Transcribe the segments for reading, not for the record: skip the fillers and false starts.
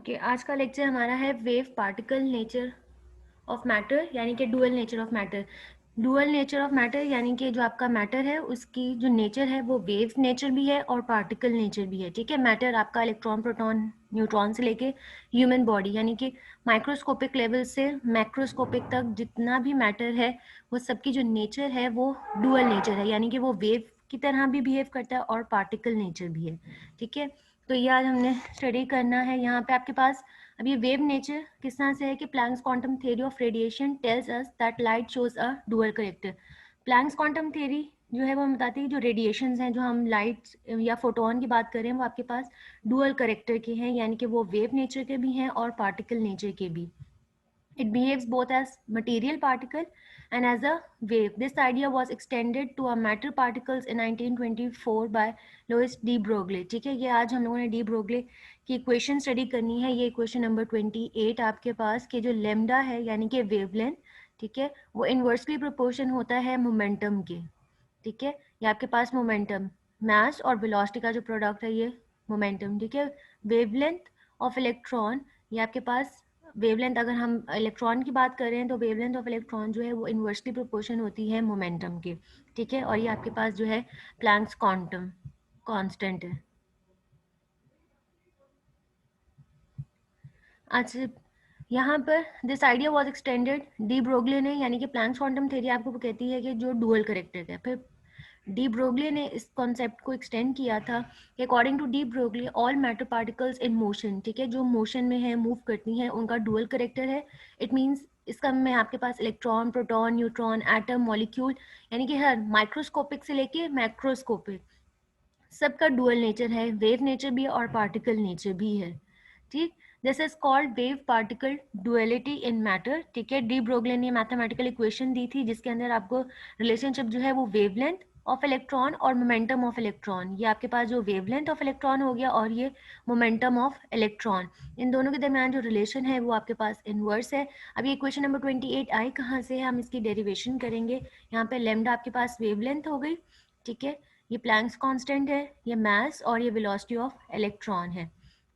Okay आज का lecture हमारा है wave particle nature of matter यानी कि dual nature of matter. Dual nature of matter यानी कि जो आपका मैटर है उसकी जो नेचर है वो वेव नेचर भी है और पार्टिकल नेचर भी है। ठीक है, मैटर आपका इलेक्ट्रॉन प्रोटॉन न्यूट्रॉन से लेके ह्यूमन बॉडी यानी कि माइक्रोस्कोपिक लेवल से मैक्रोस्कोपिक तक जितना भी मैटर है वो सबकी जो नेचर है वो डुअल नेचर है, यानी कि वो वेव की तरह भी बिहेव करता है और पार्टिकल नेचर भी है। ठीक है, तो ये आज हमने स्टडी करना है। यहाँ पे आपके पास अब ये वेव नेचर किस तरह से है कि Planck's quantum theory of radiation tells us that light shows a dual character. Planck's quantum theory जो है वो हम बताती है जो रेडिएशंस हैं, जो हम लाइट या फोटोन की बात करें, वो आपके पास डुअल करेक्टर के हैं, यानी कि वो वेव नेचर के भी हैं और पार्टिकल नेचर के भी। It behaves both as material particle and as a wave. This idea was extended to a matter particles in 1924 by Louis de Broglie. ठीक है, ये आज हम लोगों ने डी ब्रोगले की इक्वेशन स्टडी करनी है। ये इक्वेशन नंबर 28 आपके पास कि जो लेमडा है यानी कि वेवलेंथ, ठीक है, वो इनवर्सली प्रोपोर्शन होता है मोमेंटम के। ठीक है, ये आपके पास मोमेंटम मास और वेलोसिटी का जो प्रोडक्ट है ये मोमेंटम। ठीक है, वेवलेंथ ऑफ इलेक्ट्रॉन, ये आपके पास वेवलेंथ, अगर हम इलेक्ट्रॉन की बात करें तो वेवलेंथ ऑफ इलेक्ट्रॉन जो है वो इनवर्सली प्रोपोर्शन होती है मोमेंटम के। ठीक है, और ये आपके पास जो है प्लैंक्स क्वांटम कांस्टेंट है। अच्छा, यहाँ पर this idea was extended de Broglie ने, यानी कि प्लैंक्स क्वांटम थ्योरी आपको कहती है कि जो डुअल करेक्टर है। फिर डी ब्रोगले ने इस कॉन्सेप्ट को एक्सटेंड किया था कि according to de Broglie all matter particles in motion, ठीक है, जो मोशन में है, मूव करती हैं, उनका डुअल करेक्टर है। इट मीन्स इसका में आपके पास electron, proton, neutron, atom, molecule, यानी कि हर माइक्रोस्कोपिक से लेके मैक्रोस्कोपिक सबका डुअल नेचर है, वेव नेचर भी है और पार्टिकल नेचर भी है। ठीक, this is called wave particle duality in matter. ठीक है, डी ब्रोगले ने मैथमेटिकल इक्वेशन दी थी जिसके अंदर आपको रिलेशनशिप जो है वो वेवलेंथ ऑफ इलेक्ट्रॉन और मोमेंटम ऑफ इलेक्ट्रॉन, ये आपके पास जो वेवलेंथ ऑफ इलेक्ट्रॉन हो गया और ये मोमेंटम ऑफ इलेक्ट्रॉन, इन दोनों के दरमियान जो रिलेशन है वो आपके पास इनवर्स है। अब ये इक्वेशन नंबर 28 आई कहाँ से है, हम इसकी डेरिवेशन करेंगे। यहाँ पे लेमडा आपके पास वेवलेंथ हो गई। ठीक है, ये प्लैंक्स कांस्टेंट है, ये मास और ये वेलोसिटी ऑफ इलेक्ट्रॉन है।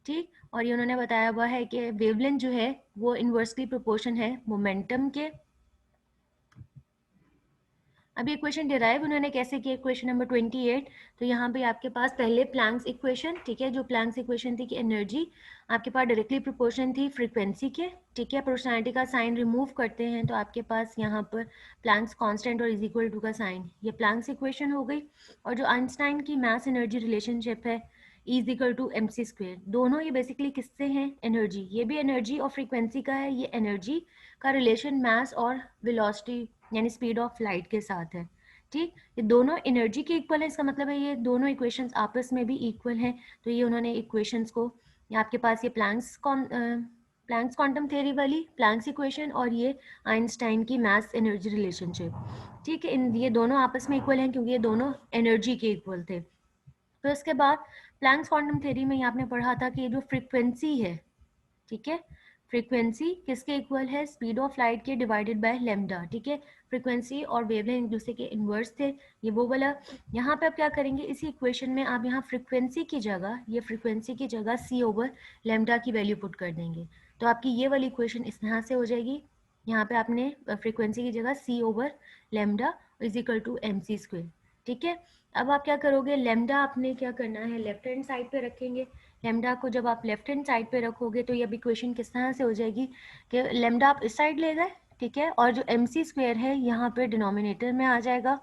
ठीक, और ये उन्होंने बताया हुआ है कि वेवलेंथ जो है वो इनवर्सली प्रोपोर्शन है मोमेंटम के। अब ये इक्वेशन डिराइव उन्होंने कैसे किया, इक्वेशन नंबर 28। तो यहाँ पे आपके पास पहले प्लैंक्स इक्वेशन, ठीक है, जो प्लैंक्स इक्वेशन थी कि एनर्जी आपके पास डायरेक्टली प्रोपोर्शन थी फ्रीक्वेंसी के। ठीक है, प्रोपोर्शनैलिटी का साइन रिमूव करते हैं तो आपके पास यहाँ पर प्लैंक्स कांस्टेंट और इज इक्वल टू का साइन, ये प्लैंक्स इक्वेशन हो गई। और जो आइंस्टाइन की मास एनर्जी रिलेशनशिप है is equal to M C square, दोनों ये बेसिकली किससे हैं, एनर्जी, ये भी एनर्जी और फ्रीक्वेंसी का है। ये एनर्जी का रिलेशन मास और वेलोसिटी यानी स्पीड ऑफ लाइट के साथ है। ठीक, ये दोनों एनर्जी के इक्वल है, इसका मतलब है ये दोनों इक्वेशंस आपस में भी इक्वल हैं। तो ये उन्होंने इक्वेशंस को, ये आपके पास ये प्लैंक्स क्वांटम थ्योरी वाली प्लैंक्स इक्वेशन और ये आइंस्टाइन की मास एनर्जी रिलेशनशिप, ठीक है, इन ये दोनों आपस में इक्वल हैं क्योंकि ये दोनों एनर्जी के इक्वल थे। फिर उसके बाद प्लैंक्स क्वांटम थ्योरी में आपने पढ़ा था कि ये जो फ्रीक्वेंसी है, ठीक है, फ्रीक्वेंसी किसके इक्वल है, स्पीड ऑफ लाइट के डिवाइडेड बाय लेमडा। ठीक है, फ्रीक्वेंसी और वेवलेंथ एक दूसरे के इनवर्स थे, ये वो वाला। यहाँ पे आप क्या करेंगे, इसी इक्वेशन में आप यहाँ फ्रीक्वेंसी की जगह, ये फ्रीक्वेंसी की जगह सी ओवर लेमडा की वैल्यू पुट कर देंगे, तो आपकी ये वाली इक्वेशन इस तरह से हो जाएगी। यहाँ पे आपने फ्रीक्वेंसी की जगह c over lambda is equal to M C square. ठीक है, अब आप क्या करोगे, लेमडा आपने क्या करना है, लेफ्ट हैंड साइड पे रखेंगे। लेमडा को जब आप लेफ्ट हैंड साइड पे रखोगे तो ये अब इक्वेशन किस तरह से हो जाएगी कि लेमडा आप इस साइड ले गए, ठीक है, और जो एम सी स्क्वेयर है यहाँ पे डिनोमिनेटर में आ जाएगा।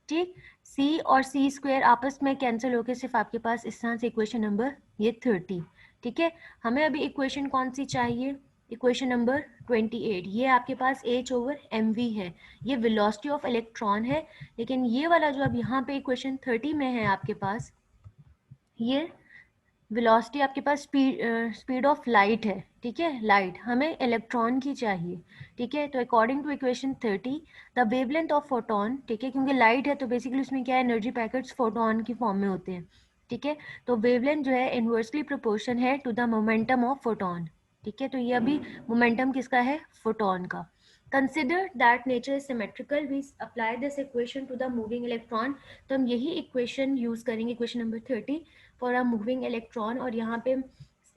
ठीक, सी और सी स्क्वेयर आपस में कैंसिल होकर सिर्फ आपके पास इस तरह से इक्वेशन नंबर ये 30। ठीक है, हमें अभी इक्वेशन कौन सी चाहिए, इक्वेशन नंबर 28, ये आपके पास एच ओवर एम वी है, ये वेलोसिटी ऑफ इलेक्ट्रॉन है। लेकिन ये वाला जो अब यहाँ पे इक्वेशन 30 में है आपके पास, ये वेलोसिटी आपके पास स्पीड ऑफ लाइट है। ठीक है, लाइट हमें इलेक्ट्रॉन की चाहिए। ठीक है, तो according to equation 30 the wavelength of photon, ठीक है, क्योंकि लाइट है तो बेसिकली उसमें क्या है, एनर्जी पैकेट्स फोटोन की फॉर्म में होते हैं। ठीक है, तो वेवलेंथ जो है इनवर्सली प्रोपोर्शन है to the momentum of photon. ठीक है, तो ये अभी मोमेंटम किसका है, फोटोन का। Consider that nature is symmetrical, we apply this equation to the moving electron. तो हम यही इक्वेशन यूज करेंगे, equation number 30 for a moving electron, और यहाँ पे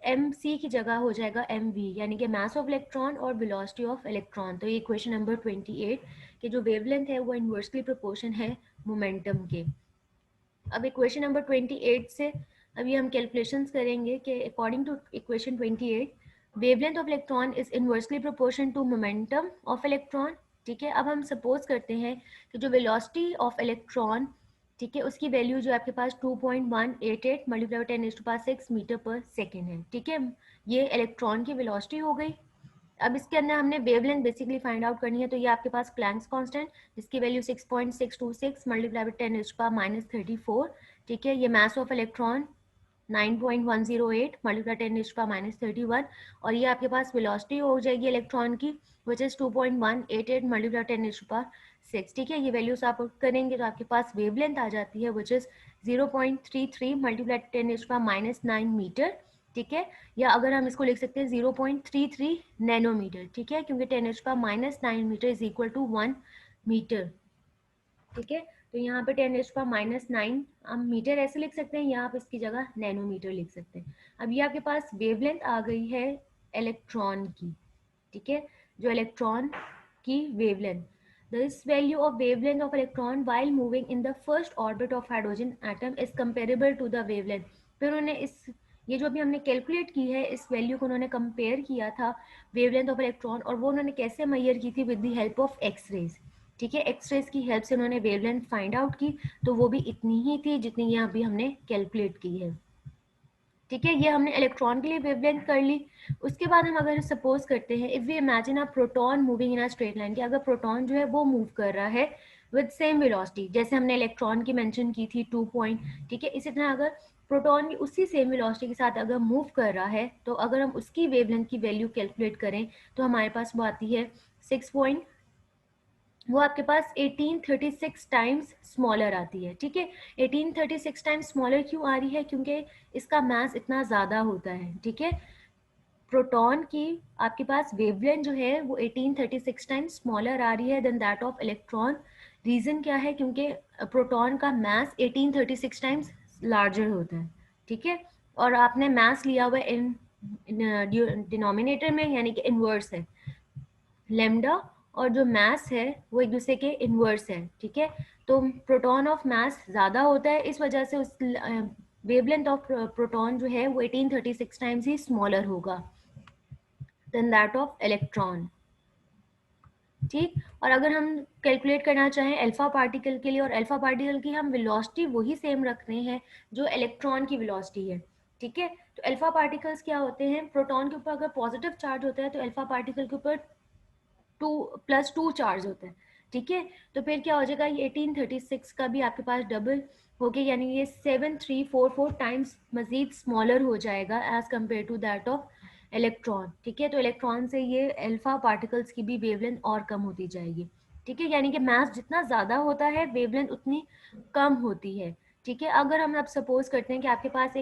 mc की जगह हो जाएगा mv, यानी कि मास ऑफ इलेक्ट्रॉन और वेलोसिटी ऑफ इलेक्ट्रॉन। तो ये क्वेश्चन नंबर 28 के जो वेवलेंथ है वो इन्वर्सली प्रोपोर्शन है मोमेंटम के। अब इक्वेशन नंबर 28 से अभी हम कैलकुलेशंस करेंगे कि according to equation 28 wavelength of electron is inversely proportion to momentum of electron. ठीक है, अब हम सपोज करते हैं कि जो वेलोसिटी ऑफ इलेक्ट्रॉन, ठीक है, उसकी वैल्यू जो आपके पास 2.188 मल्टीप्लाई 10⁶ मीटर पर सेकेंड है। ठीक है, ये इलेक्ट्रॉन की वेलोसिटी हो गई। अब इसके अंदर हमने वेवलेंथ बेसिकली फाइंड आउट करनी है, तो ये आपके पास प्लैंक्स कांस्टेंट जिसकी वैल्यू 6.626 मल्टीप्लाई बाय 10⁻34। ठीक है, ये मास ऑफ इलेक्ट्रॉन 9.108 मल्टीप्लाई 10⁻31, और ये आपके पास वेलोसिटी हो जाएगी इलेक्ट्रॉन की विच इज 2.188 मल्टीप्लाई 10⁻6। ठीक है, ये वैल्यूज आप करेंगे तो आपके पास वेवलेंथ आ जाती है विच इज 0.33 मल्टीप्लाई 10⁻9 मीटर। ठीक है, या अगर हम इसको लिख सकते हैं 0.33 नैनोमीटर। ठीक है, क्योंकि 10⁻9 meter is equal to 1 meter. ठीक है, तो यहाँ पे 10⁻9 हम मीटर ऐसे लिख सकते हैं, या आप इसकी जगह नैनोमीटर लिख सकते हैं। अब ये आपके पास वेवलेंथ आ गई है इलेक्ट्रॉन की। ठीक है, जो इलेक्ट्रॉन की wavelength, this value of wavelength of electron while moving in the first orbit of hydrogen atom is comparable to the wavelength. फिर उन्होंने ये जो अभी हमने कैलकुलेट की है इस वैल्यू को उन्होंने कंपेयर किया था वेवलेंथ ऑफ इलेक्ट्रॉन, और वो उन्होंने कैसे मेजर की थी, with the help of x rays. ठीक है, एक्सरेज की हेल्प से उन्होंने वेवलेंथ फाइंड आउट की, तो वो भी इतनी ही थी जितनी यहाँ अभी हमने कैलकुलेट की है। ठीक है, ये हमने इलेक्ट्रॉन के लिए वेवलेंथ कर ली। उसके बाद हम अगर सपोज करते हैं if we imagine a proton moving in a straight line, कि अगर प्रोटॉन जो है वो मूव कर रहा है विद सेम वेलोसिटी, जैसे हमने इलेक्ट्रॉन की मेंशन की थी 2 पॉइंट। ठीक है, इसी तरह अगर प्रोटॉन भी उसी सेम वेलोसिटी के साथ अगर मूव कर रहा है, तो अगर हम उसकी वेवलेंथ की वैल्यू कैलकुलेट करें तो हमारे पास वो आती है 6 वो आपके पास 1836 टाइम्स स्मॉलर आती है। ठीक है, 1836 टाइम्स स्मॉलर क्यों आ रही है, क्योंकि इसका मास इतना ज़्यादा होता है। ठीक है, प्रोटॉन की आपके पास वेवलेंथ जो है वो 1836 टाइम्स स्मॉलर आ रही है than that of electron. Reason क्या है, क्योंकि प्रोटॉन का मास 1836 टाइम्स लार्जर होता है। ठीक है, और आपने मास लिया हुआ इन डिनोमिनेटर में, यानी कि इनवर्स है लेमडा, और जो मास है वो एक दूसरे के इनवर्स है। ठीक है, तो प्रोटॉन ऑफ मास ज़्यादा होता है, इस वजह से उस वेवलेंथ ऑफ प्रोटॉन जो है वो 1836 टाइम्स ही स्मॉलर होगा देन दैट ऑफ इलेक्ट्रॉन। ठीक, और अगर हम कैलकुलेट करना चाहें अल्फा पार्टिकल के लिए, और अल्फा पार्टिकल की हम वेलोसिटी वही सेम रख रहे हैं जो इलेक्ट्रॉन की वेलोसिटी है। ठीक है, तो अल्फा पार्टिकल्स क्या होते हैं, प्रोटॉन के ऊपर अगर पॉजिटिव चार्ज होता है तो अल्फा पार्टिकल के ऊपर 2+2 चार्ज होता है। ठीक है, तो फिर क्या हो जाएगा, ये 1836 का भी आपके पास डबल हो गया, यानी ये 7344 टाइम्स मजीद स्मॉलर हो जाएगा as compare to that of electron. ठीक है, तो इलेक्ट्रॉन से ये अल्फा पार्टिकल्स की भी वेवलेंथ और कम होती जाएगी। ठीक है, यानी कि मास जितना ज़्यादा होता है वेवलेंथ उतनी कम होती है। ठीक है, अगर हम अब सपोज करते हैं कि आपके पास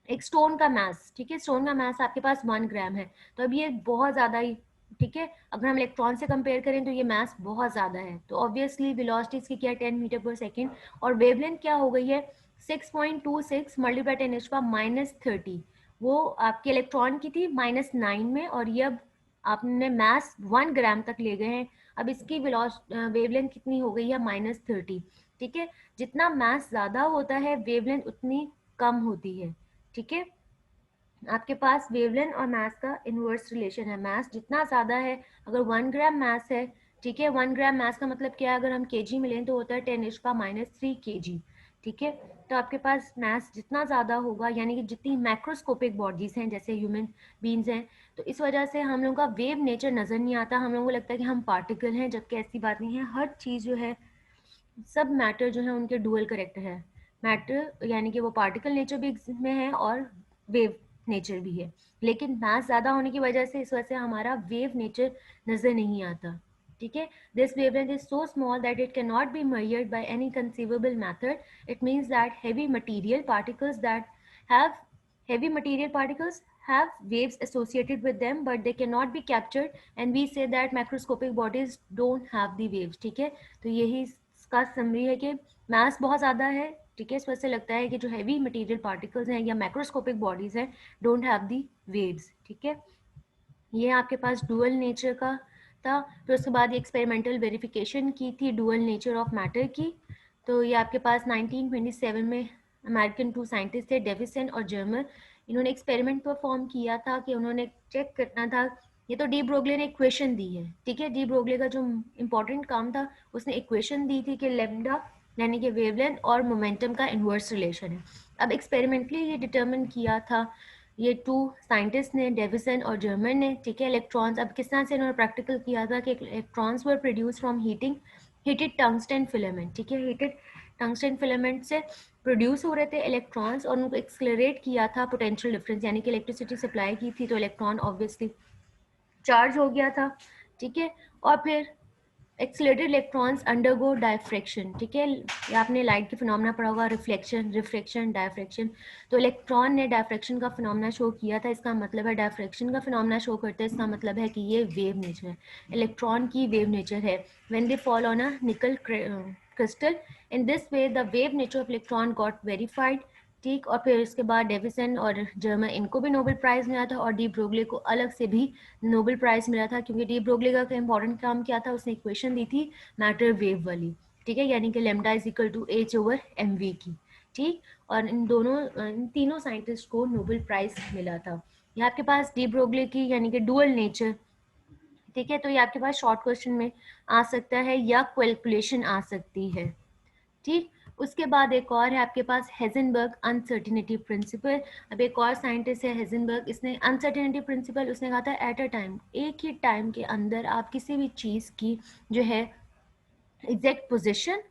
एक स्टोन का मास, ठीक है, स्टोन का मास आपके पास 1 ग्राम है, तो अब ये बहुत ज़्यादा ही, ठीक है, अगर हम इलेक्ट्रॉन से कंपेयर करें तो ये मास बहुत ज़्यादा है, तो ऑब्वियसली वेलोसिटी इसकी क्या है 10 मीटर पर सेकेंड, और वेवलेंथ क्या हो गई है 6.26 मल्टीप्लाई 10⁻30। वो आपके इलेक्ट्रॉन की थी -9 में, और ये अब आपने मास 1 ग्राम तक ले गए हैं। अब इसकी वेवलेंथ कितनी हो गई है -30। ठीक है, जितना मास ज़्यादा होता है वेवलेंथ उतनी कम होती है। ठीक है, आपके पास वेवलेंथ और मास का इनवर्स रिलेशन है। मास जितना ज़्यादा है, अगर 1 ग्राम मास है, ठीक है, 1 ग्राम मास का मतलब क्या है, अगर हम केजी में लें तो होता है 10⁻³ kg। ठीक है, तो आपके पास मास जितना ज़्यादा होगा, यानी कि जितनी मैक्रोस्कोपिक बॉडीज़ हैं जैसे ह्यूमन बींग्स हैं, तो इस वजह से हम लोगों का वेव नेचर नज़र नहीं आता, हम लोगों को लगता है कि हम पार्टिकल हैं, जबकि ऐसी बात नहीं है। हर चीज़ जो है, सब मैटर जो है उनके डुअल करेक्टर है। मैटर यानी कि वो पार्टिकल नेचर भी में है और वेव नेचर भी है, लेकिन मास ज़्यादा होने की वजह से इस वजह से हमारा वेव नेचर नज़र नहीं आता। ठीक है, this wavelength is so small that it can not be measured by any conceivable method. It means that heavy material particles have waves associated with them but they cannot be captured, and we say that macroscopic bodies don't have the waves. ठीक है, तो यही इसका summary है कि मास बहुत ज़्यादा है ठीक है, इस वजह से लगता है कि जो हैवी मटेरियल पार्टिकल्स हैं या मैक्रोस्कोपिक बॉडीज हैं डोंट हैव दी वेव्स। ठीक है, ये आपके पास डुअल नेचर का था। फिर उसके बाद एक्सपेरिमेंटल वेरिफिकेशन की थी डुअल नेचर ऑफ मैटर की। तो ये आपके पास 1927 में अमेरिकन 2 साइंटिस्ट थे, डेविसन और जर्मर। इन्होंने एक्सपेरिमेंट परफॉर्म किया था कि उन्होंने चेक करना था। ये तो डी ब्रोगले ने इक्वेशन दी है, ठीक है। डी ब्रोगले का जो इम्पोर्टेंट काम था, उसने इक्वेशन दी थी कि लेमडा यानी कि वेवलेंथ और मोमेंटम का इन्वर्स रिलेशन है। अब एक्सपेरिमेंटली ये डिटर्मिन किया था ये 2 साइंटिस्ट ने, डेविसन और जर्मन ने, ठीक है। इलेक्ट्रॉन्स, अब किस तरह से इन्होंने प्रैक्टिकल किया था कि electrons were produce from heated tungsten filament, ठीक है। हीटेड टंगस्टन फिलामेंट से प्रोड्यूस हो रहे थे इलेक्ट्रॉन्स और उनको एक्सलरेट किया था पोटेंशियल डिफरेंस, यानी कि इलेक्ट्रिसिटी सप्लाई की थी तो इलेक्ट्रॉन ऑब्वियसली चार्ज हो गया था, ठीक है। और फिर एक्सीलरेटेड इलेक्ट्रॉन्स अंडरगो डायफ्रैक्शन, ठीक है। ये आपने लाइट के फिनोमेना पढ़ा होगा, रिफ्लेक्शन, रिफ्रैक्शन, डायफ्रैक्शन। तो इलेक्ट्रॉन ने डायफ्रैक्शन का फिनोमेना शो किया था, इसका मतलब है डायफ्रैक्शन का फिनोमेना शो करते हैं, इसका मतलब है कि ये वेव नेचर है, इलेक्ट्रॉन की वेव नेचर है। When they fall on a nickel crystal in this way the wave nature of electron got verified, ठीक। और फिर इसके बाद डेविसन और जर्मर, इनको भी नोबेल प्राइज़ मिला था, और डी ब्रोगले को अलग से भी नोबेल प्राइज़ मिला था, क्योंकि डी ब्रोगले का इंपॉर्टेंट काम क्या था, उसने इक्वेशन दी थी मैटर वेव वाली, ठीक है, यानी कि lambda is equal to H over M V की, ठीक। और इन तीनों साइंटिस्ट को नोबेल प्राइज़ मिला था। ये आपके पास डी ब्रोगले की यानी कि डुअल नेचर, ठीक है। तो ये आपके पास शॉर्ट क्वेश्चन में आ सकता है या कैलकुलेशन आ सकती है, ठीक। उसके बाद एक और है आपके पास हेजनबर्ग अनसर्टिनिटी प्रिंसिपल। अब एक और साइंटिस्ट है हेजनबर्ग, इसने अनसर्टिनिटी प्रिंसिपल उसने कहा था एट अ टाइम, एक ही टाइम के अंदर आप किसी भी चीज़ की जो है एग्जैक्ट पोजीशन,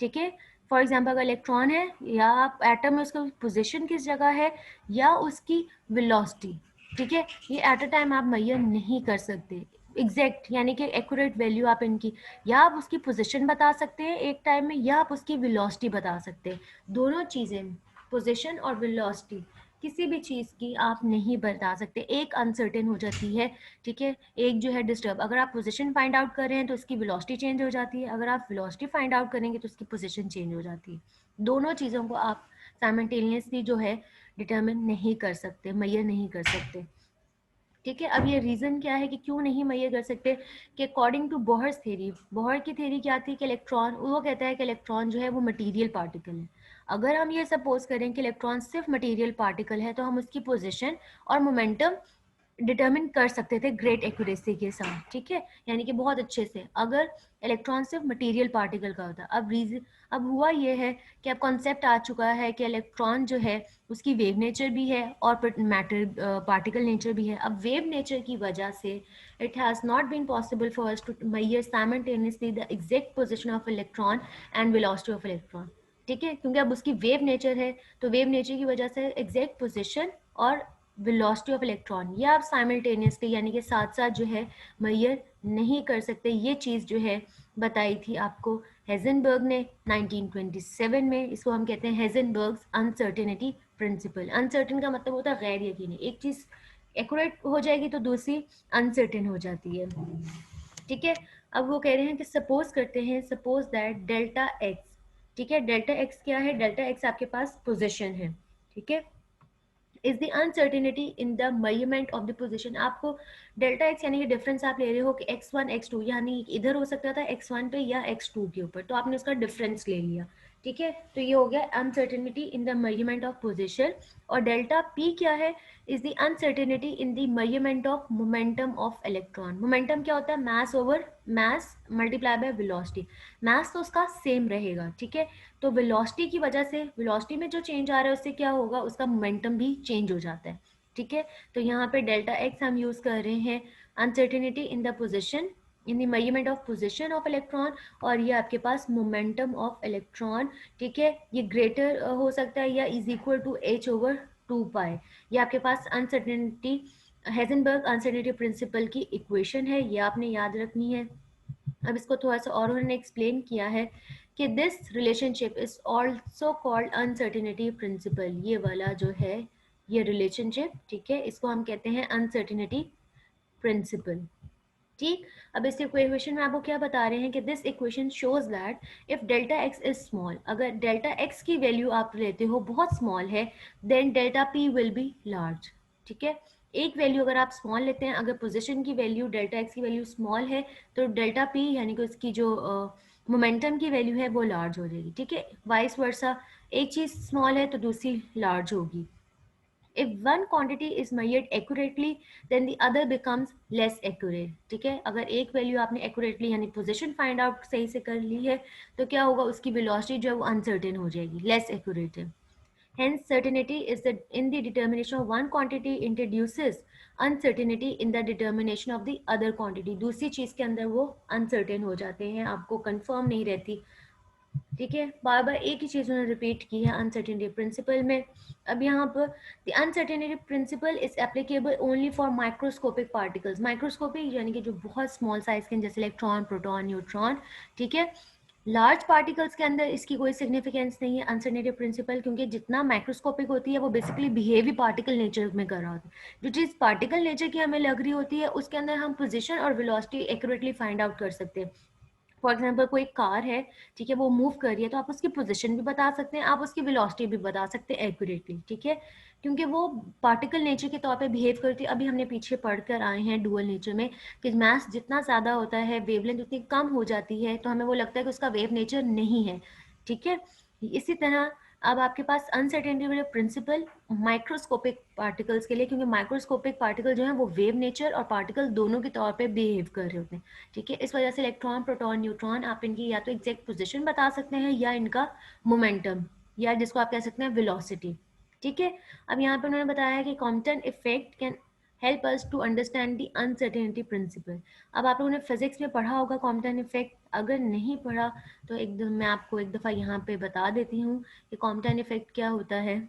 ठीक है। फॉर एग्जांपल अगर इलेक्ट्रॉन है या आप एटम में उसका पोजीशन किस जगह है या उसकी वेलोसिटी, ठीक है, ये एट अ टाइम आप मेजर नहीं कर सकते एग्जैक्ट, यानी कि एक्यूरेट वैल्यू आप इनकी, या आप उसकी पोजीशन बता सकते हैं एक टाइम में, या आप उसकी वेलोसिटी बता सकते हैं। दोनों चीज़ें, पोजीशन और वेलोसिटी, किसी भी चीज़ की आप नहीं बता सकते, एक अनसर्टेन हो जाती है, ठीक है, एक जो है डिस्टर्ब। अगर आप पोजीशन फाइंड आउट कर रहे हैं तो उसकी वेलोसिटी चेंज हो जाती है, अगर आप वेलोसिटी फाइंड आउट करेंगे तो उसकी पोजीशन चेंज हो जाती है। दोनों चीज़ों को आप साइमल्टेनियसली जो है डिटर्मिन नहीं कर सकते, मेजर नहीं कर सकते, ठीक है। अब ये रीज़न क्या है कि क्यों नहीं मेजर कर सकते, कि according to Bohr's theory, Bohr की थ्योरी क्या थी कि इलेक्ट्रॉन, वो कहता है कि इलेक्ट्रॉन जो है वो मटेरियल पार्टिकल है। अगर हम ये सपोज करें कि इलेक्ट्रॉन सिर्फ मटेरियल पार्टिकल है तो हम उसकी पोजीशन और मोमेंटम डिटर्मिन कर सकते थे ग्रेट एक्यूरेसी के साथ, ठीक है, यानी कि बहुत अच्छे से, अगर इलेक्ट्रॉन सिर्फ मटेरियल पार्टिकल का होता। अब हुआ ये है कि अब कॉन्सेप्ट आ चुका है कि इलेक्ट्रॉन जो है उसकी वेव नेचर भी है और मैटर पार्टिकल नेचर भी है। अब वेव नेचर की वजह से it has not been possible for us to measure simultaneously the exact position of electron and velocity of electron, ठीक है, क्योंकि अब उसकी वेव नेचर है, तो वेव नेचर की वजह से एग्जैक्ट पोजिशन और वेलोसिटी ऑफ इलेक्ट्रॉन ये आप साइमल्टेनियसली यानी कि साथ साथ जो है मेजर नहीं कर सकते। ये चीज़ जो है बताई थी आपको हेजनबर्ग ने 1927 में, इसको हम कहते हैं हेजनबर्ग्स अनसर्टेनिटी प्रिंसिपल। अनसर्टेन का मतलब होता है गैर यकीनी, एक चीज़ एक्यूरेट हो जाएगी तो दूसरी अनसर्टेन हो जाती है, ठीक है। अब वो कह रहे हैं कि सपोज करते हैं, सपोज दैट डेल्टा एक्स, ठीक है, डेल्टा एक्स क्या है, डेल्टा एक्स आपके पास पोजिशन है, ठीक है, is the uncertainty in the measurement of the position. आपको डेल्टा एक्स यानी कि डिफरेंस आप ले रहे हो कि x1 x2, यानी इधर हो सकता था x1 पे या x2 के ऊपर, तो आपने उसका डिफरेंस ले लिया, ठीक है। तो ये हो गया uncertainty in the measurement of position. और डेल्टा p क्या है, is the uncertainty in the measurement of momentum of electron. Momentum क्या होता है, mass over mass multiply by velocity. Mass तो उसका सेम रहेगा, ठीक है, तो वेलोसिटी की वजह से, वेलोसिटी में जो चेंज आ रहा है उससे क्या होगा, उसका मोमेंटम भी चेंज हो जाता है, ठीक है। तो यहाँ पे डेल्टा एक्स हम यूज कर रहे हैं uncertainty in the position, in the measurement of position of electron, और ये आपके पास मोमेंटम ऑफ इलेक्ट्रॉन, ठीक है, ये ग्रेटर हो सकता है या is equal to H over 2 pi. ये आपके पास अनसर्टेनिटी, हेजनबर्ग अनसर्टेनिटी प्रिंसिपल की इक्वेशन है, ये आपने याद रखनी है। अब इसको थोड़ा सा और उन्होंने एक्सप्लेन किया है कि this relationship is also called uncertainty principle. ये वाला जो है ये रिलेशनशिप, ठीक है, इसको हम कहते हैं अनसर्टिनिटी प्रिंसिपल, ठीक। अब इस इक्वेशन में आपको क्या बता रहे हैं कि this equation shows that if delta x is small, अगर डेल्टा एक्स की वैल्यू आप लेते हो बहुत स्मॉल है, then delta P will be large. ठीक है, एक वैल्यू अगर आप स्मॉल लेते हैं, अगर पोजीशन की वैल्यू डेल्टा एक्स की वैल्यू स्मॉल है तो डेल्टा पी यानी कि उसकी जो मोमेंटम की वैल्यू है वो लार्ज हो जाएगी। ठीक है, वाइस वर्सा, एक चीज़ स्मॉल है तो दूसरी लार्ज होगी। if one quantity is measured accurately then the other becomes less accurate। ठीक है, अगर एक वैल्यू आपने accurately यानी पोजीशन फाइंड आउट सही से कर ली है तो क्या होगा, उसकी वेलोसिटी जो है वो अनसर्टेन हो जाएगी, लेस एक्यूरेट है। Hence, certainty is the in the determination of one quantity introduces uncertainty in the determination of the other quantity। दूसरी चीज के अंदर वो अनसर्टेन हो जाते हैं, आपको कंफर्म नहीं रहती। ठीक है, बार बार एक ही चीज़ उन्होंने रिपीट की है अनसर्टेनिटी प्रिंसिपल में। अब यहाँ पर the uncertainty principal is applicable only for microscopic particles. Microscopic यानी कि जो बहुत स्मॉल साइज के, जैसे इलेक्ट्रॉन, प्रोटॉन, न्यूट्रॉन। ठीक है, लार्ज पार्टिकल्स के अंदर इसकी कोई सिग्निफिकेंस नहीं है अनसर्टेनिटी प्रिंसिपल, क्योंकि जितना माइक्रोस्कोपिक होती है वो बेसिकली बिहेव ही पार्टिकल नेचर में कर रहा होता है। जो चीज़ पार्टिकल नेचर की हमें लग रही होती है उसके अंदर हम पोजिशन और वेलोसिटी एक्यूरेटली फाइंड आउट कर सकते हैं। फॉर एग्जाम्पल कोई कार है, ठीक है, वो मूव कर रही है तो आप उसकी पोजीशन भी बता सकते हैं, आप उसकी वेलोसिटी भी बता सकते हैं एक्यूरेटली। ठीक है, क्योंकि वो पार्टिकल नेचर के तौर पे बिहेव करती है। अभी हमने पीछे पढ़कर आए हैं डुअल नेचर में कि मास जितना ज़्यादा होता है वेवलेंथ उतनी कम हो जाती है, तो हमें वो लगता है कि उसका वेव नेचर नहीं है। ठीक है, इसी तरह अब आपके पास अनसर्टेनिटी वाले प्रिंसिपल माइक्रोस्कोपिक पार्टिकल्स के लिए, क्योंकि माइक्रोस्कोपिक पार्टिकल जो है वो वेव नेचर और पार्टिकल दोनों के तौर पे बिहेव कर रहे होते हैं। ठीक है, इस वजह से इलेक्ट्रॉन, प्रोटॉन, न्यूट्रॉन आप इनकी या तो एग्जैक्ट पोजीशन बता सकते हैं या इनका मोमेंटम, या जिसको आप कह सकते हैं वेलोसिटी। ठीक है, अब यहाँ पर उन्होंने बताया कि Compton effect can help us to understand the uncertainty principle. अब आप लोगों ने फिजिक्स में पढ़ा होगा कॉम्पटन इफेक्ट, अगर नहीं पढ़ा तो एकदम मैं आपको एक दफ़ा यहाँ पे बता देती हूँ कि कॉम्पटन इफेक्ट क्या होता है।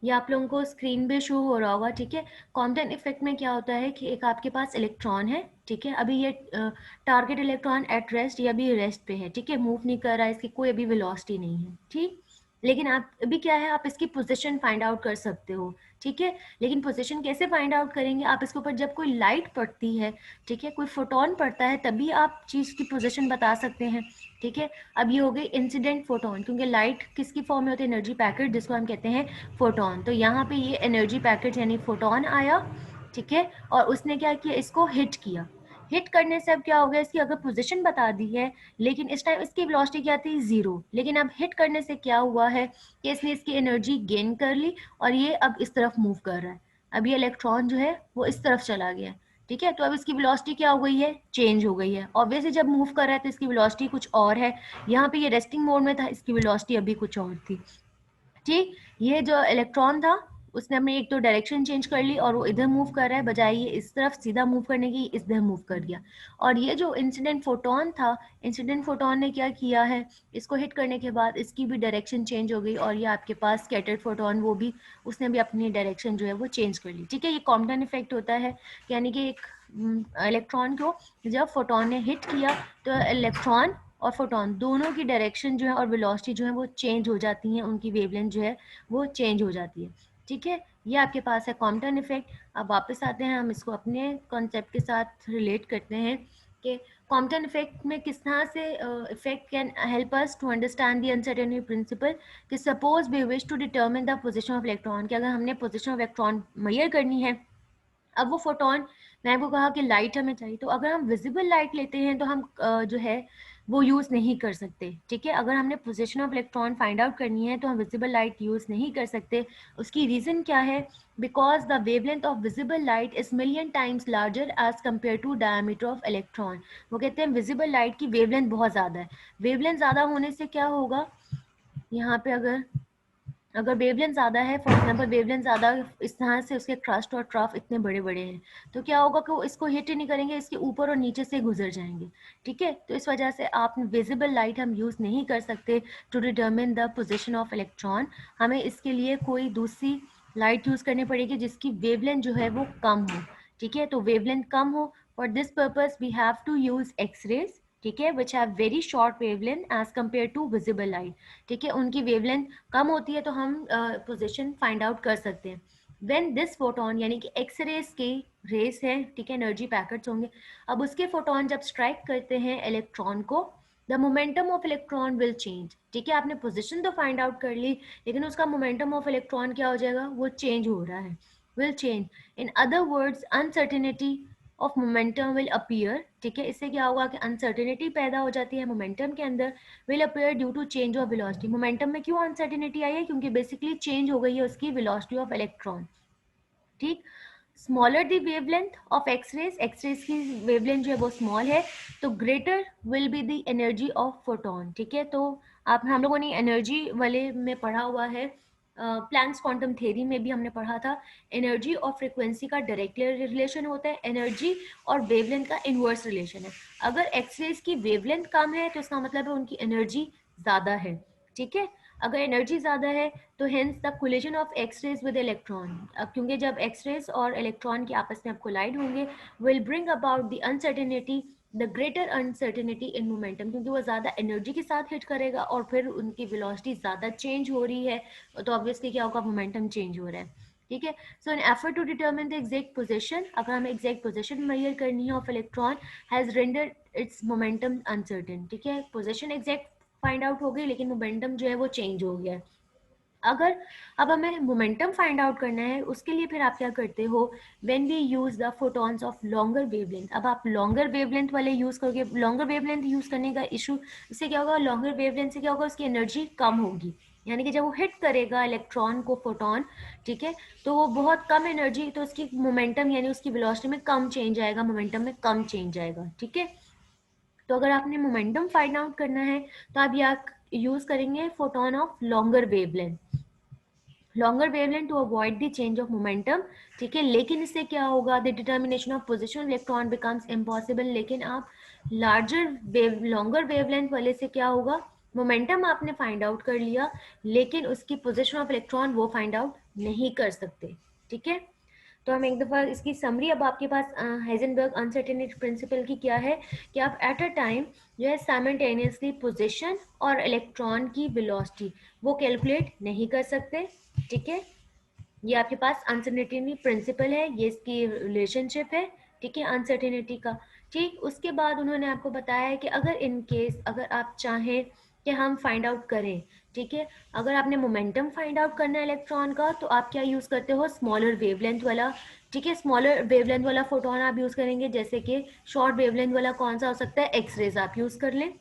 ये आप लोगों को स्क्रीन पे शो हो रहा होगा। ठीक है, कॉम्पटन इफेक्ट में क्या होता है कि एक आपके पास इलेक्ट्रॉन है, ठीक है, अभी ये टारगेट इलेक्ट्रॉन एट रेस्ट, ये अभी रेस्ट पे है, ठीक है, मूव नहीं कर रहा है, इसकी कोई अभी वेलोसिटी नहीं है। ठीक, लेकिन आप अभी क्या है, आप इसकी पोजीशन फाइंड आउट कर सकते हो। ठीक है, लेकिन पोजीशन कैसे फाइंड आउट करेंगे, आप इसके ऊपर जब कोई लाइट पड़ती है, ठीक है, कोई फोटोन पड़ता है, तभी आप चीज़ की पोजीशन बता सकते हैं। ठीक है, अब ये हो गई इंसिडेंट फोटोन, क्योंकि लाइट किसकी फॉर्म में होती है, एनर्जी पैकेट, जिसको हम कहते हैं फोटोन। तो यहाँ पे ये एनर्जी पैकेट यानी फोटोन आया, ठीक है, और उसने क्या किया, इसको हिट किया। हिट करने से अब क्या हो गया, इसकी अगर पोजीशन बता दी है, लेकिन इस टाइम इसकी वेलोसिटी क्या थी, 0। लेकिन अब हिट करने से क्या हुआ है कि इसने इसकी एनर्जी गेन कर ली और ये अब इस तरफ मूव कर रहा है। अब ये इलेक्ट्रॉन जो है वो इस तरफ चला गया। ठीक है, तो अब इसकी वेलोसिटी क्या हो गई है, चेंज हो गई है। ऑब्वियसली जब मूव कर रहा है तो इसकी वेलोसिटी कुछ और है, यहाँ पे ये रेस्टिंग मोड में था, इसकी वेलोसिटी अभी कुछ और थी। ठीक, ये जो इलेक्ट्रॉन था उसने अपनी एक तो डायरेक्शन चेंज कर ली और वो इधर मूव कर रहा है, बजाय ये इस तरफ सीधा मूव करने की इधर मूव कर दिया। और ये जो इंसिडेंट फोटोन था, इंसिडेंट फोटोन ने क्या किया है, इसको हिट करने के बाद इसकी भी डायरेक्शन चेंज हो गई, और ये आपके पास स्कैटर्ड फोटोन, वो भी उसने भी अपनी डायरेक्शन जो है वो चेंज कर ली। ठीक है, ये कॉम्पटन इफेक्ट होता है, यानी कि एक इलेक्ट्रॉन को जब फोटोन ने हिट किया तो इलेक्ट्रॉन और फोटोन दोनों की डायरेक्शन जो है और वेलोसिटी जो है वो चेंज हो जाती हैं, उनकी वेवलेंथ जो है वो चेंज हो जाती है। ठीक है, ये आपके पास है कॉम्पटन इफेक्ट। अब वापस आते हैं, हम इसको अपने कॉन्सेप्ट के साथ रिलेट करते हैं कि कॉम्पटन इफेक्ट में किस तरह से effect can help us to understand the uncertainty principle. कि suppose we wish to determine the position of electron, कि अगर हमने पोजीशन ऑफ इलेक्ट्रॉन मेजर करनी है, अब वो फोटोन, मैं आपको कहा कि लाइट हमें चाहिए, तो अगर हम विजिबल लाइट लेते हैं तो हम जो है वो यूज़ नहीं कर सकते। ठीक है, अगर हमने position of electron find out करनी है तो हम विजिबल लाइट यूज़ नहीं कर सकते। उसकी रीज़न क्या है, because the wavelength of visible light is million times larger as compare to diameter of electron. वो कहते हैं विजिबल लाइट की वेवलेंथ बहुत ज़्यादा है। वेवलेंथ ज़्यादा होने से क्या होगा, यहाँ पे अगर वेवलेंथ ज़्यादा है, फॉर एग्जांपल वेवलेंथ ज़्यादा, इस तरह से उसके क्रस्ट और ट्रफ इतने बड़े बड़े हैं, तो क्या होगा कि वो इसको हिट ही नहीं करेंगे, इसके ऊपर और नीचे से गुजर जाएंगे। ठीक है, तो इस वजह से आप विजिबल लाइट हम यूज़ नहीं कर सकते to determine the position of electron. हमें इसके लिए कोई दूसरी लाइट यूज़ करनी पड़ेगी जिसकी वेवलेंथ जो है वो कम हो। ठीक है, तो वेवलेंथ कम हो, for this purpose we have to use x rays. ठीक है, which have very short wavelength as compare to visible light. ठीक है, उनकी वेवलेंथ कम होती है तो हम पोजिशन फाइंड आउट कर सकते हैं। व्हेन दिस फोटोन यानी कि एक्स रेज की रेस है, ठीक है, एनर्जी पैकेट्स होंगे, अब उसके फोटोन जब स्ट्राइक करते हैं इलेक्ट्रॉन को, the momentum of electron will change. ठीक है, आपने पोजिशन तो फाइंड आउट कर ली, लेकिन उसका मोमेंटम ऑफ इलेक्ट्रॉन क्या हो जाएगा, वो चेंज हो रहा है, will change. In other words uncertainty of momentum will appear. ठीक है, इससे क्या होगा कि अनसर्टेनिटी पैदा हो जाती है मोमेंटम के अंदर, will appear due to change of velocity. Momentum में क्यों अनसर्टेनिटी आई है, क्योंकि बेसिकली चेंज हो गई है उसकी वेलोसिटी ऑफ इलेक्ट्रॉन। ठीक, smaller the wavelength of x rays, x rays की वेवलेंथ जो है वो स्मॉल है, तो greater will be the energy of photon. ठीक है, तो आप हम लोगों ने एनर्जी वाले में पढ़ा हुआ है, प्लैंक्स क्वांटम थ्योरी में भी हमने पढ़ा था, एनर्जी और फ्रीक्वेंसी का डायरेक्ट रिलेशन होता है, एनर्जी और वेवलेंथ का इनवर्स रिलेशन है। अगर एक्सरेज की वेवलेंथ कम है तो इसका मतलब है उनकी एनर्जी ज़्यादा है। ठीक है, अगर एनर्जी ज़्यादा है तो hence the collision of x rays with electron, अब क्योंकि जब एक्स रेज और इलेक्ट्रॉन के आपस में अब कोलाइड होंगे, will bring about the uncertainty, the greater uncertainty in momentum, क्योंकि वो ज़्यादा एनर्जी के साथ हिट करेगा और फिर उनकी वेलोसिटी ज़्यादा चेंज हो रही है, तो ऑब्वियसली क्या होगा, मोमेंटम चेंज हो रहा है। ठीक है, so in effort to determine the exact position, अगर हमें एग्जैक्ट पोजिशन मेजर करनी है of electron, has rendered its momentum uncertain. ठीक है, पोजिशन एग्जैक्ट फाइंड आउट हो गई, लेकिन मोमेंटम जो है वो चेंज हो गया है। अगर अब हमें मोमेंटम फाइंड आउट करना है, उसके लिए फिर आप क्या करते हो, when we use the photons of longer wavelength. अब आप लॉन्गर वेवलेंथ वाले यूज करोगे, लॉन्गर वेवलेंथ यूज करने का इशू, इससे क्या होगा, लॉन्गर वेवलेंथ से क्या होगा, उसकी एनर्जी कम होगी, यानी कि जब वो हिट करेगा इलेक्ट्रॉन को फोटोन, ठीक है, तो वो बहुत कम एनर्जी, तो उसकी मोमेंटम यानी उसकी वेलोसिटी में कम चेंज आएगा, मोमेंटम में कम चेंज आएगा। ठीक है, तो अगर आपने मोमेंटम फाइंड आउट करना है तो आप यहाँ यूज करेंगे photon of longer wavelength, longer wavelength to avoid the change of momentum. ठीक है, लेकिन इससे क्या होगा, the determination of position electron becomes impossible. लेकिन आप लार्जर वेव लॉन्गर वेवलेंथ वाले से क्या होगा, मोमेंटम आपने फाइंड आउट कर लिया, लेकिन उसकी पोजिशन ऑफ इलेक्ट्रॉन वो फाइंड आउट नहीं कर सकते। ठीक है, तो हम एक दफ़ा इसकी समरी, अब आपके पास हाइजेनबर्ग अनसर्टेनिटी प्रिंसिपल की क्या है कि आप एट अ टाइम जो है साइमल्टेनियसली पोजीशन और इलेक्ट्रॉन की वेलोसिटी वो कैलकुलेट नहीं कर सकते। ठीक है, ये आपके पास अनसर्टेनिटी प्रिंसिपल है, ये इसकी रिलेशनशिप है। ठीक है, अनसर्टेनिटी का। ठीक, उसके बाद उन्होंने आपको बताया है कि अगर इन केस अगर आप चाहें कि हम फाइंड आउट करें, ठीक है, अगर आपने मोमेंटम फाइंड आउट करना है इलेक्ट्रॉन का, तो आप क्या यूज़ करते हो, स्मॉलर वेवलेंथ वाला। ठीक है, स्मॉलर वेवलेंथ वाला फोटोन आप यूज़ करेंगे, जैसे कि शॉर्ट वेवलेंथ वाला कौन सा हो सकता है, एक्स रेज आप यूज़ कर लें।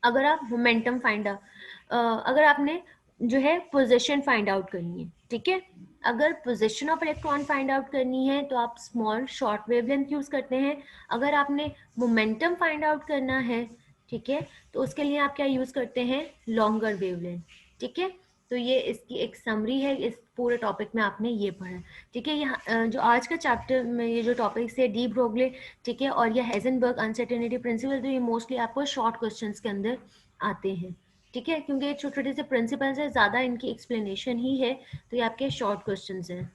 अगर आप मोमेंटम फाइंड अगर आपने जो है पोजीशन फाइंड आउट करनी है, ठीक है, अगर position of electron find out करनी है तो आप स्मॉल शॉर्ट वेवलेंथ यूज करते हैं। अगर आपने मोमेंटम फाइंड आउट करना है, ठीक है, तो उसके लिए आप क्या यूज करते हैं, लॉन्गर वेवलेंथ। ठीक है, तो ये इसकी एक समरी है, इस पूरे टॉपिक में आपने ये पढ़ा। ठीक है, यहाँ जो आज का चैप्टर में ये जो टॉपिक्स है, डी ब्रोगले, ठीक है, और ये हाइजेनबर्ग अनसर्टेनिटी प्रिंसिपल, तो ये मोस्टली आपको शॉर्ट क्वेश्चंस के अंदर आते हैं। ठीक है, क्योंकि छोटे छोटे से प्रिंसिपल्स है, ज़्यादा इनकी एक्सप्लेनेशन ही है, तो ये आपके शॉर्ट क्वेश्चंस हैं।